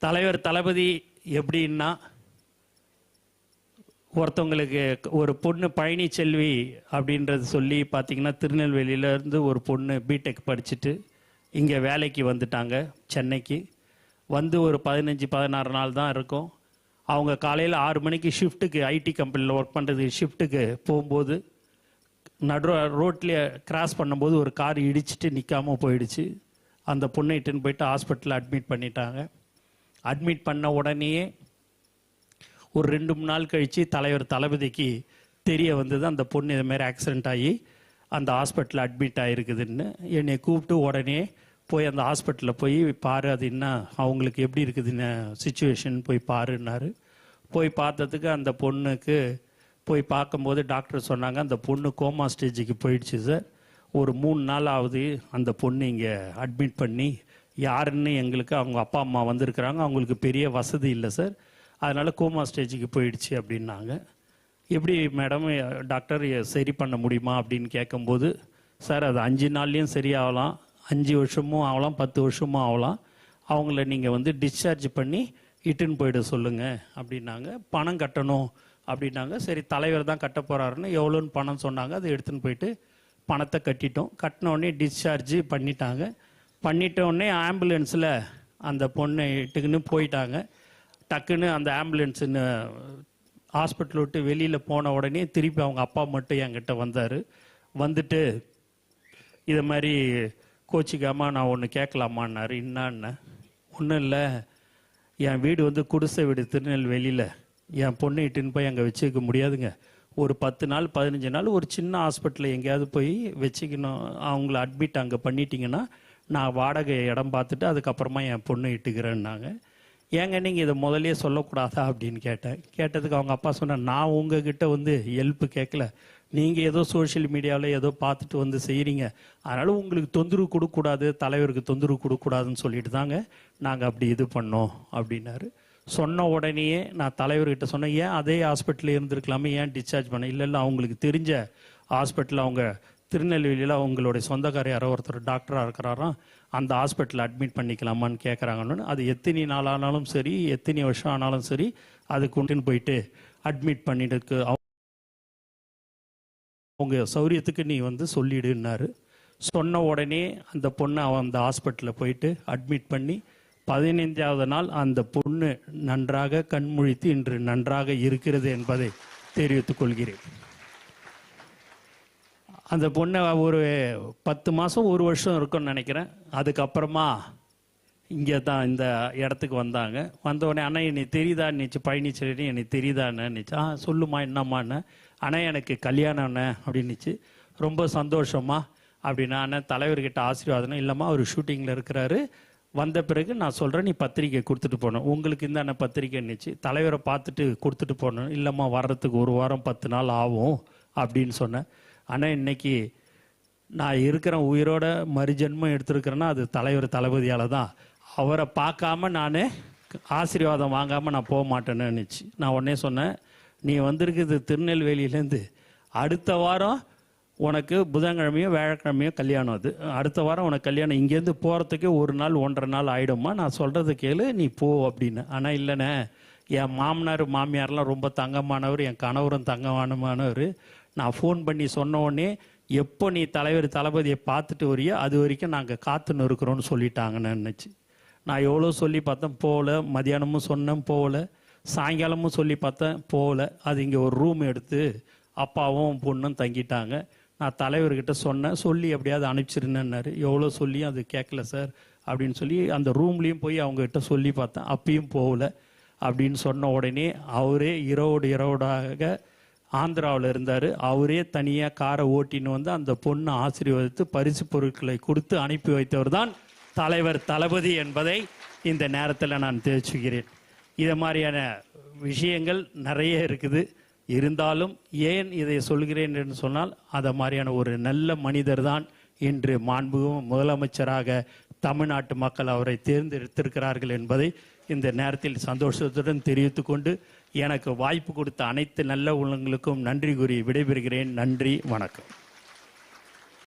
தலைவர் தளபதி எப்படின்னா, ஒருத்தவங்களுக்கு ஒரு பொண்ணு பழனிச்செல்வி அப்படின்றது சொல்லி பார்த்தீங்கன்னா, திருநெல்வேலியிலேருந்து ஒரு பொண்ணு பிடெக் படிச்சுட்டு இங்கே வேலைக்கு வந்துட்டாங்க சென்னைக்கு. வந்து ஒரு 15-16 நாள் தான் இருக்கும். அவங்க காலையில் 6 மணிக்கு ஷிஃப்ட்டுக்கு ஐடி கம்பெனியில் ஒர்க் பண்ணுறதுக்கு ஷிஃப்ட்டுக்கு போகும்போது நடு ரோட்லேயே கிராஸ் பண்ணும்போது ஒரு கார் இடிச்சிட்டு நிற்காமல் போயிடுச்சு. அந்த பொண்ணை இட்டுன்னு போயிட்டு ஹாஸ்பிட்டலில் அட்மிட் பண்ணிட்டாங்க. அட்மிட் பண்ண உடனேயே ஒரு 2-3 நாள் கழித்து தலைவர் தளபதிக்கு தெரிய வந்தது, அந்த பொண்ணு இதுமாரி ஆக்சிடெண்ட் ஆகி அந்த ஹாஸ்பிட்டலில் அட்மிட் ஆகிருக்குதுன்னு. என்னை கூப்பிட்டு உடனே போய் அந்த ஹாஸ்பிட்டலில் போய் பாரு, அது என்ன அவங்களுக்கு எப்படி இருக்குதுன்னு சுச்சுவேஷன் போய் பாருன்னாரு. போய் பார்த்ததுக்கு அந்த பொண்ணுக்கு போய் பார்க்கும்போது டாக்டர் சொன்னாங்க, அந்த பொண்ணு கோமா ஸ்டேஜுக்கு போயிடுச்சு சார். ஒரு 3 நாள் ஆகுது அந்த பொண்ணு இங்கே அட்மிட் பண்ணி. யாருன்னு எங்களுக்கு அவங்க அப்பா அம்மா வந்திருக்கிறாங்க, அவங்களுக்கு பெரிய வசதி இல்லை சார், அதனால் கோமா ஸ்டேஜுக்கு போயிடுச்சு அப்படின்னாங்க. எப்படி மேடம் டாக்டர் சரி பண்ண முடியுமா அப்படின்னு கேட்கும்போது, சார் அது 5 நாள்லேயும் சரியாகலாம், 5 வருஷமும் ஆகலாம், 10 வருஷமும் ஆகலாம், அவங்கள நீங்கள் டிஸ்சார்ஜ் பண்ணி இட்டுன்னு போயிட சொல்லுங்கள் அப்படின்னாங்க. பணம் கட்டணும் அப்படின்னாங்க. சரி தலைவர் தான் கட்ட போகிறாருன்னு எவ்வளோன்னு பணம் சொன்னாங்க. அதை எடுத்துன்னு போயிட்டு பணத்தை கட்டிட்டோம். கட்டினோடனே டிஸ்சார்ஜ் பண்ணிட்டாங்க. பண்ணிட்டோடனே ஆம்புலன்ஸில் அந்த பொண்ணை இட்டுக்குன்னு போயிட்டாங்க. டக்குன்னு அந்த ஆம்புலன்ஸுன்னு ஹாஸ்பிட்டல் விட்டு வெளியில் போன உடனே திருப்பி அவங்க அப்பா மட்டும் என்கிட்ட வந்தார். வந்துட்டு இதை மாதிரி கோச்சிக்காமல் நான் ஒன்று கேட்கலாமான்னாரு. என்னான்னு? ஒன்றும் இல்லை, என் வீடு குடிசை வீடு திருநெல்வேலியில், என் பொண்ணை இட்டுன்னு போய் அங்கே வச்சுக்க முடியாதுங்க. ஒரு 10 நாள் 15 நாள் ஒரு சின்ன ஹாஸ்பிட்டலில் எங்கேயாவது போய் வச்சுக்கணும். அவங்கள அட்மிட் அங்கே பண்ணிட்டீங்கன்னா நான் வாடகை இடம் பார்த்துட்டு அதுக்கப்புறமா என் பொண்ணை இட்டுக்கிறேன்னாங்க. ஏங்க நீங்கள் இதை முதலே சொல்லக்கூடாதா அப்படின்னு கேட்டேன். கேட்டதுக்கு அவங்க அப்பா சொன்னார், நான் உங்ககிட்ட ஹெல்ப்பு கேட்கல, நீங்கள் ஏதோ சோஷியல் மீடியாவில் ஏதோ பார்த்துட்டு செய்கிறீங்க, அதனால் உங்களுக்கு தொந்தரவு கொடுக்கக்கூடாது, தலைவருக்கு தொந்தரவு கொடுக்கக்கூடாதுன்னு சொல்லிட்டு தாங்க நாங்கள் அப்படி இது பண்ணோம் அப்படின்னாரு. சொன்ன உடனேயே நான் தலைவர்கிட்ட சொன்னேன், ஏன் அதே ஹாஸ்பிட்டலில் இருந்திருக்கலாமே, ஏன் டிஸ்சார்ஜ் பண்ண? இல்லை அவங்களுக்கு தெரிஞ்ச ஹாஸ்பிட்டலில், அவங்க திருநெல்வேலியில் அவங்களுடைய சொந்தக்கார யாரோ ஒருத்தர் டாக்டராக இருக்கிறாராம், அந்த ஹாஸ்பிட்டலில் அட்மிட் பண்ணிக்கலாமான்னு கேட்குறாங்கன்னு. அது எத்தனை நாள் ஆனாலும் சரி, எத்தனை வருஷம் ஆனாலும் சரி, அது கொண்டுன்னு போயிட்டு அட்மிட் பண்ணிட்டு அவங்க சௌரியத்துக்கு நீ சொல்லிடுன்னாரு. சொன்ன உடனே அந்த பொண்ணை அந்த ஹாஸ்பிட்டலில் போயிட்டு அட்மிட் பண்ணி 15வது நாள் அந்த பொண்ணு நன்றாக கண்முழித்து இன்று நன்றாக இருக்கிறது என்பதை தெரிவித்துக் கொள்கிறேன். அந்த பொண்ணை ஒரு 10 மாதம் 1 வருஷம் இருக்கும்னு நினைக்கிறேன். அதுக்கப்புறமா இங்கே தான் இந்த இடத்துக்கு வந்தாங்க. வந்தவுடனே, அண்ணா என்னை தெரியுதா நினச்சி, பழனிச்செல்வி என்னை தெரியுதான்னு நினச்சி. சொல்லுமா என்னம்மாண்ணே. அண்ணா எனக்கு கல்யாணம் அண்ணே அப்படின்னுச்சு. ரொம்ப சந்தோஷமா அப்படின்னா, அண்ணன் தலைவர்கிட்ட ஆசீர்வாதம். இல்லைம்மா அவர் ஷூட்டிங்கில் இருக்கிறாரு, வந்த பிறகு நான் சொல்கிறேன், நீ பத்திரிக்கை கொடுத்துட்டு போகணும், உங்களுக்கு இந்த அண்ணன் பத்திரிக்கைன்னுச்சு. தலைவரை பார்த்துட்டு கொடுத்துட்டு போகணும். இல்லைம்மா வர்றதுக்கு 1 வாரம் 10 நாள் ஆகும் அப்படின்னு சொன்னேன். ஆனால் இன்னைக்கு நான் இருக்கிறேன், உயிரோட மறுஜென்மம் எடுத்துருக்கிறேன்னா அது தலைவர் தளபதியால் தான். அவரை பார்க்காம நான் ஆசீர்வாதம் வாங்காமல் நான் போக மாட்டேன்னு நினச்சி நான் உடனே சொன்னேன், நீ வந்திருக்குது திருநெல்வேலியிலேருந்து, அடுத்த வாரம் உனக்கு புதன்கிழமையோ வியாழக்கிழமையோ கல்யாணம், அது அடுத்த வாரம் உனக்கு கல்யாணம், இங்கேருந்து போகிறதுக்கு 1 நாள் 1.5 நாள் ஆகிடுமா, நான் சொல்கிறது கேளு நீ போ அப்படின்னு. ஆனால் இல்லைண்ணே, என் மாமனார் மாமியார்லாம் ரொம்ப தங்கமானவர், என் கணவரும் தங்கமானவர், நான் ஃபோன் பண்ணி சொன்ன உடனே எப்போ நீ தலைவர் தளபதியை பார்த்துட்டு வரையோ அது வரைக்கும் நாங்கள் காத்துன்னு இருக்கிறோன்னு சொல்லிட்டாங்கன்னு நினச்சி. நான் எவ்வளோ சொல்லி பார்த்தேன், போகல. மதியானமும் சொன்னேன், போகல. சாயங்காலமும் சொல்லி பார்த்தேன், போகல. அது இங்கே ஒரு ரூம் எடுத்து அப்பாவும் பொண்ணும் தங்கிட்டாங்க. நான் தலைவர்கிட்ட சொன்னேன், சொல்லி எப்படியாவது அனுப்பிச்சிருந்தேன்னாரு. எவ்வளோ சொல்லியும் அது கேட்கல சார் அப்படின்னு சொல்லி அந்த ரூம்லேயும் போய் அவங்ககிட்ட சொல்லி பார்த்தேன், அப்பயும் போகல அப்படின்னு சொன்ன உடனே அவரே இரவோடாக ஆந்திராவில் இருந்தார். அவரே தனியாக காரை ஓட்டின்னு அந்த பொண்ணை ஆசீர்வதித்து பரிசு பொருட்களை கொடுத்து அனுப்பி வைத்தவர் தான் தலைவர் தளபதி என்பதை இந்த நேரத்தில் நான் தெரிவிச்சுக்கிறேன். இதை மாதிரியான விஷயங்கள் நிறைய இருக்குது. இருந்தாலும் ஏன் இதை சொல்கிறேன் என்று சொன்னால், அதை மாதிரியான ஒரு நல்ல மனிதர் தான் இன்று மாண்புமிகு முதலமைச்சராக தமிழ்நாட்டு மக்கள் அவரை தேர்ந்தெடுத்திருக்கிறார்கள் என்பதை இந்த நேரத்தில் சந்தோஷத்துடன் தெரிவித்துக் கொண்டு, எனக்கு வாய்ப்பு கொடுத்த அனைத்து நல்ல உள்ளங்களுக்கும் நன்றி கூறி விடைபெறுகிறேன். நன்றி, வணக்கம்.